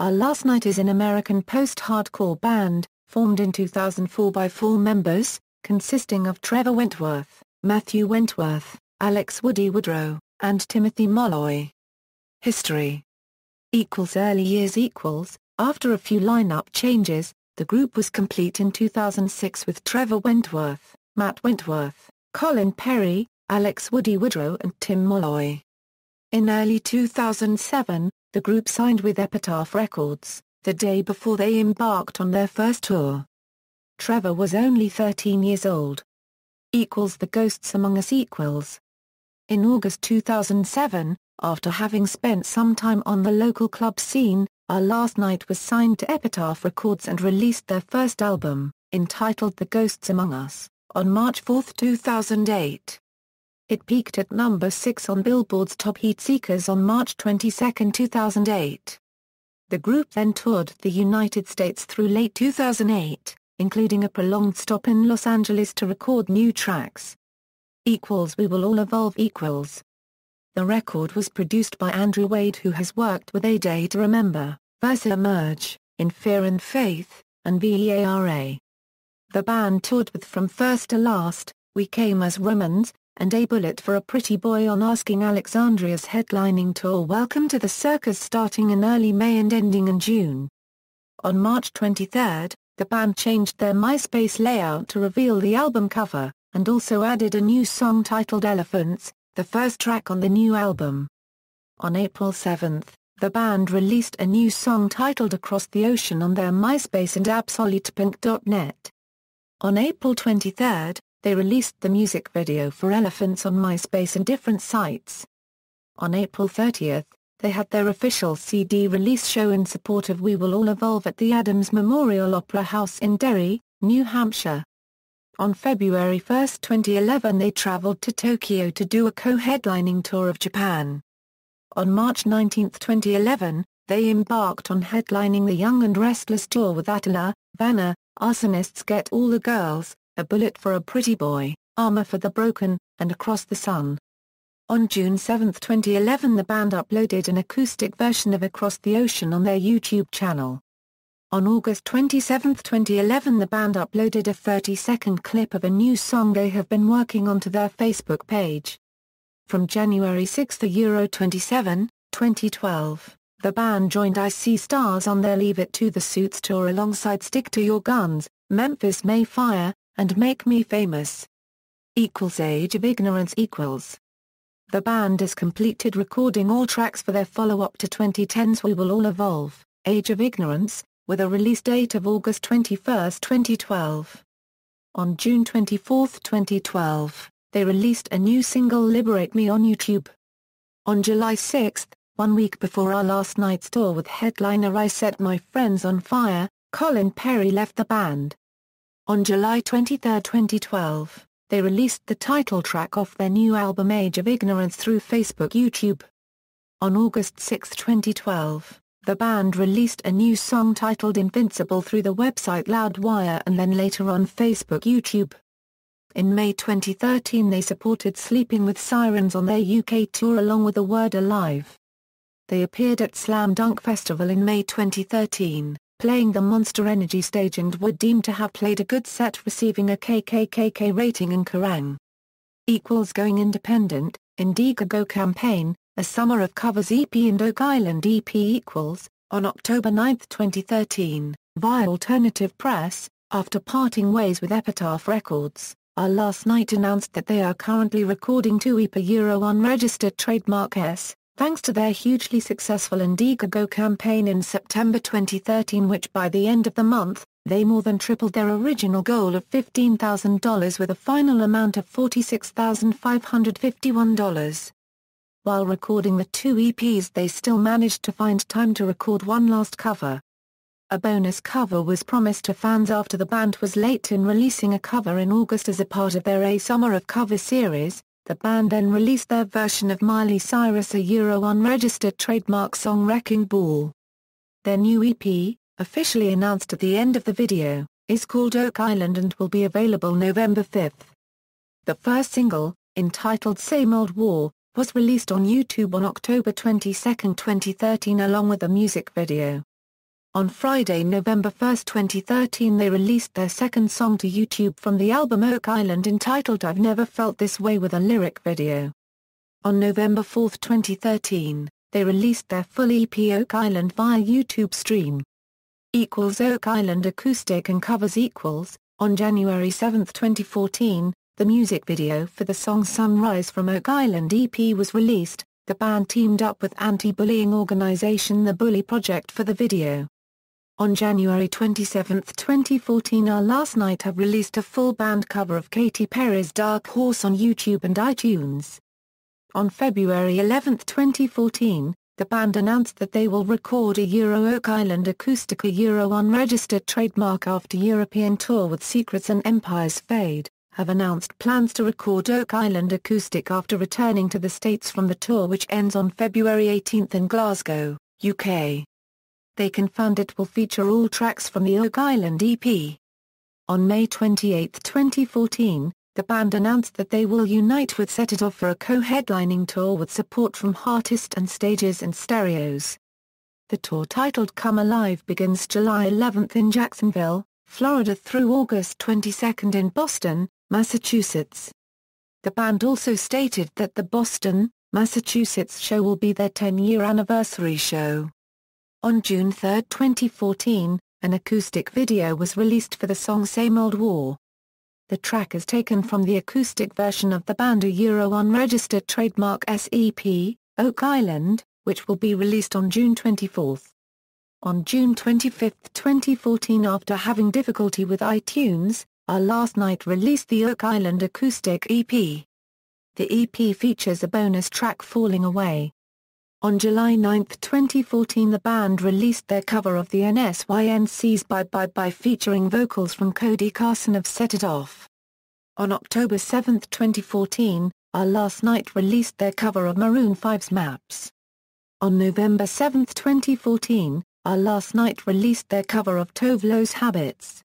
Our Last Night is an American post-hardcore band, formed in 2004 by 4 members, consisting of Trevor Wentworth, Matthew Wentworth, Alex Woodrow, and Timothy Molloy. History. Early years. After a few lineup changes, the group was complete in 2006 with Trevor Wentworth, Matt Wentworth, Colin Perry, Alex Woodrow and Tim Molloy. In early 2007, the group signed with Epitaph Records, the day before they embarked on their first tour. Trevor was only 13 years old. The Ghosts Among Us. In August 2007, after having spent some time on the local club scene, Our Last Night was signed to Epitaph Records and released their first album, entitled The Ghosts Among Us, on March 4, 2008. It peaked at number 6 on Billboard's Top Heatseekers on March 22, 2008. The group then toured the United States through late 2008, including a prolonged stop in Los Angeles to record new tracks. We Will All Evolve. The record was produced by Andrew Wade, who has worked with A Day to Remember, Versa Emerge, In Fear and Faith, and VEARA. The band toured with From First to Last, We Came as Romans, and A Bullet for a Pretty Boy on Asking Alexandria's headlining tour Welcome to the Circus, starting in early May and ending in June. On March 23, the band changed their MySpace layout to reveal the album cover, and also added a new song titled Elephants, the first track on the new album. On April 7, the band released a new song titled Across the Ocean on their MySpace and AbsolutePunk.net. On April 23, they released the music video for Elephants on MySpace and different sites. On April 30, they had their official CD release show in support of We Will All Evolve at the Adams Memorial Opera House in Derry, New Hampshire. On February 1, 2011 they traveled to Tokyo to do a co-headlining tour of Japan. On March 19, 2011, they embarked on headlining the Young and Restless tour with Attila, Vanna, Arsonists Get All the Girls, A Bullet for a Pretty Boy, Armor for the Broken, and Across the Sun. On June 7, 2011 the band uploaded an acoustic version of Across the Ocean on their YouTube channel. On August 27, 2011 the band uploaded a 30-second clip of a new song they have been working on to their Facebook page. From January 6 to Euro 27, 2012, the band joined I See Stars on their Leave It to the Suits tour alongside Stick to Your Guns, Memphis May Fire, and Make Me Famous. Age of Ignorance. The band has completed recording all tracks for their follow-up to 2010's We Will All Evolve, Age of Ignorance, with a release date of August 21, 2012. On June 24, 2012, they released a new single Liberate Me on YouTube. On July 6, 1 week before Our Last Night's tour with headliner I Set My Friends on Fire, Colin Perry left the band. On July 23, 2012, they released the title track off their new album Age of Ignorance through Facebook YouTube. On August 6, 2012, the band released a new song titled Invincible through the website Loudwire and then later on Facebook YouTube. In May 2013 they supported Sleeping with Sirens on their UK tour along with The Word Alive. They appeared at Slam Dunk Festival in May 2013, playing the Monster Energy stage and were deemed to have played a good set, receiving a KKKK rating in Kerrang! Going independent, Indiegogo campaign, a Summer of Covers EP and Oak Island EP on October 9, 2013, via Alternative Press, after parting ways with Epitaph Records, Our Last Night announced that they are currently recording 2 EP unregistered trademark S, thanks to their hugely successful Indiegogo campaign in September 2013, which by the end of the month, they more than tripled their original goal of $15,000 with a final amount of $46,551. While recording the 2 EPs they still managed to find time to record one last cover. A bonus cover was promised to fans after the band was late in releasing a cover in August as a part of their A Summer of Covers series. The band then released their version of Miley Cyrus' unregistered trademark song Wrecking Ball. Their new EP, officially announced at the end of the video, is called Oak Island and will be available November 5. The first single, entitled Same Old War, was released on YouTube on October 22, 2013 along with a music video. On Friday, November 1, 2013, they released their second song to YouTube from the album Oak Island entitled I've Never Felt This Way with a lyric video. On November 4, 2013, they released their full EP Oak Island via YouTube stream. Oak Island Acoustic and Covers . On January 7, 2014, the music video for the song Sunrise from Oak Island EP was released. The band teamed up with anti-bullying organization The Bully Project for the video. On January 27, 2014, Our Last Night have released a full band cover of Katy Perry's Dark Horse on YouTube and iTunes. On February 11, 2014, the band announced that they will record a Oak Island acoustic unregistered trademark after European tour with Secrets and Empires Fade, have announced plans to record Oak Island acoustic after returning to the States from the tour which ends on February 18 in Glasgow, UK. They confirmed it will feature all tracks from the Oak Island EP. On May 28, 2014, the band announced that they will unite with Set It Off for a co-headlining tour with support from Heartist and Stages and Stereos. The tour, titled Come Alive, begins July 11 in Jacksonville, Florida through August 22 in Boston, Massachusetts. The band also stated that the Boston, Massachusetts show will be their 10-year anniversary show. On June 3, 2014, an acoustic video was released for the song Same Old War. The track is taken from the acoustic version of the band unregistered trademark SEP, Oak Island, which will be released on June 24. On June 25, 2014, after having difficulty with iTunes, Our Last Night released the Oak Island acoustic EP. The EP features a bonus track Falling Away. On July 9, 2014, the band released their cover of the NSYNC's Bye Bye Bye featuring vocals from Cody Carson of Set It Off. On October 7, 2014, Our Last Night released their cover of Maroon 5's Maps. On November 7, 2014, Our Last Night released their cover of Tove Lo's Habits.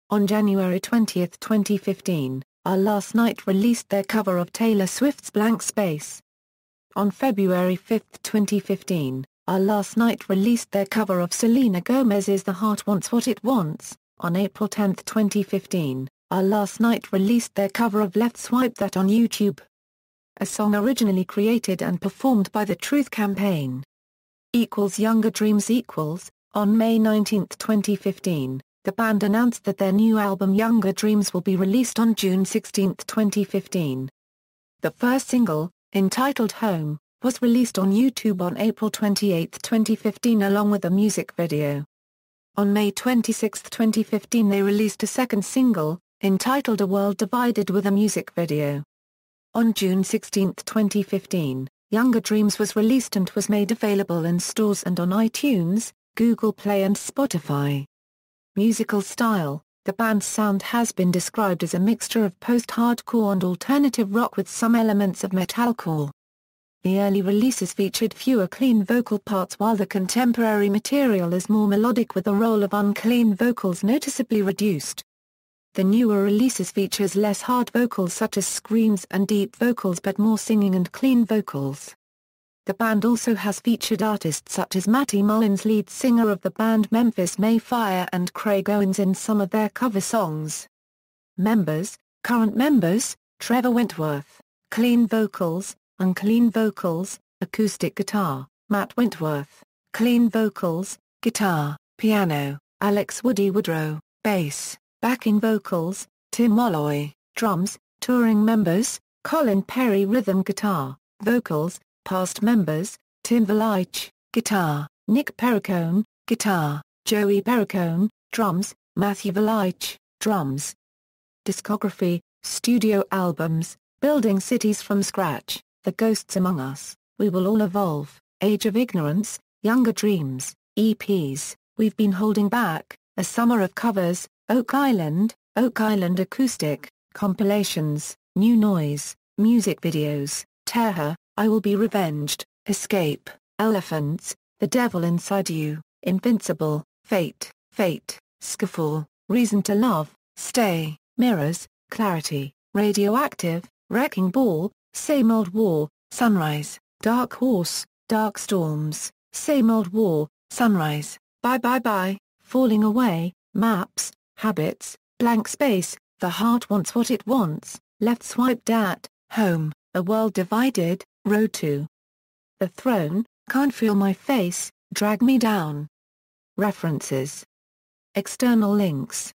On January 20, 2015, Our Last Night released their cover of Taylor Swift's Blank Space. On February 5, 2015, Our Last Night released their cover of Selena Gomez's The Heart Wants What It Wants. On April 10, 2015, Our Last Night released their cover of Left Swipe That on YouTube. A song originally created and performed by the Truth Campaign. Younger Dreams . On May 19, 2015, the band announced that their new album Younger Dreams will be released on June 16, 2015. The first single, entitled Home, was released on YouTube on April 28, 2015 along with a music video. On May 26, 2015 they released a second single, entitled A World Divided with a music video. On June 16, 2015, Younger Dreams was released and was made available in stores and on iTunes, Google Play and Spotify. Musical style. The band's sound has been described as a mixture of post-hardcore and alternative rock with some elements of metalcore. The early releases featured fewer clean vocal parts while the contemporary material is more melodic with the role of unclean vocals noticeably reduced. The newer releases features less hard vocals such as screams and deep vocals but more singing and clean vocals. The band also has featured artists such as Matty Mullins, lead singer of the band Memphis Mayfire, and Craig Owens in some of their cover songs. Current members, Trevor Wentworth, clean vocals, unclean vocals, acoustic guitar, Matt Wentworth, clean vocals, guitar, piano, Alex Woodrow, bass, backing vocals, Tim Molloy, drums, touring members, Colin Perry rhythm guitar, vocals, past members, Tim Velich, guitar, Nick Perricone, guitar, Joey Perricone, drums, Matthew Velich, drums. Discography, studio albums, Building Cities from Scratch, The Ghosts Among Us, We Will All Evolve, Age of Ignorance, Younger Dreams, EPs, We've Been Holding Back, A Summer of Covers, Oak Island Acoustic, compilations, New Noise, music videos, Terror, I Will Be Revenged, Escape, Elephants, The Devil Inside You, Invincible, Fate, Skyfall, Reason to Love, Stay, Mirrors, Clarity, Radioactive, Wrecking Ball, Same Old War, Sunrise, Dark Horse, Dark Storms, Same Old War, Sunrise, Bye Bye Bye, Falling Away, Maps, Habits, Blank Space, The Heart Wants What It Wants, Left Swipe Dat, Home, A World Divided, Road to the Throne, Can't Feel My Face, Drag Me Down. References. External links.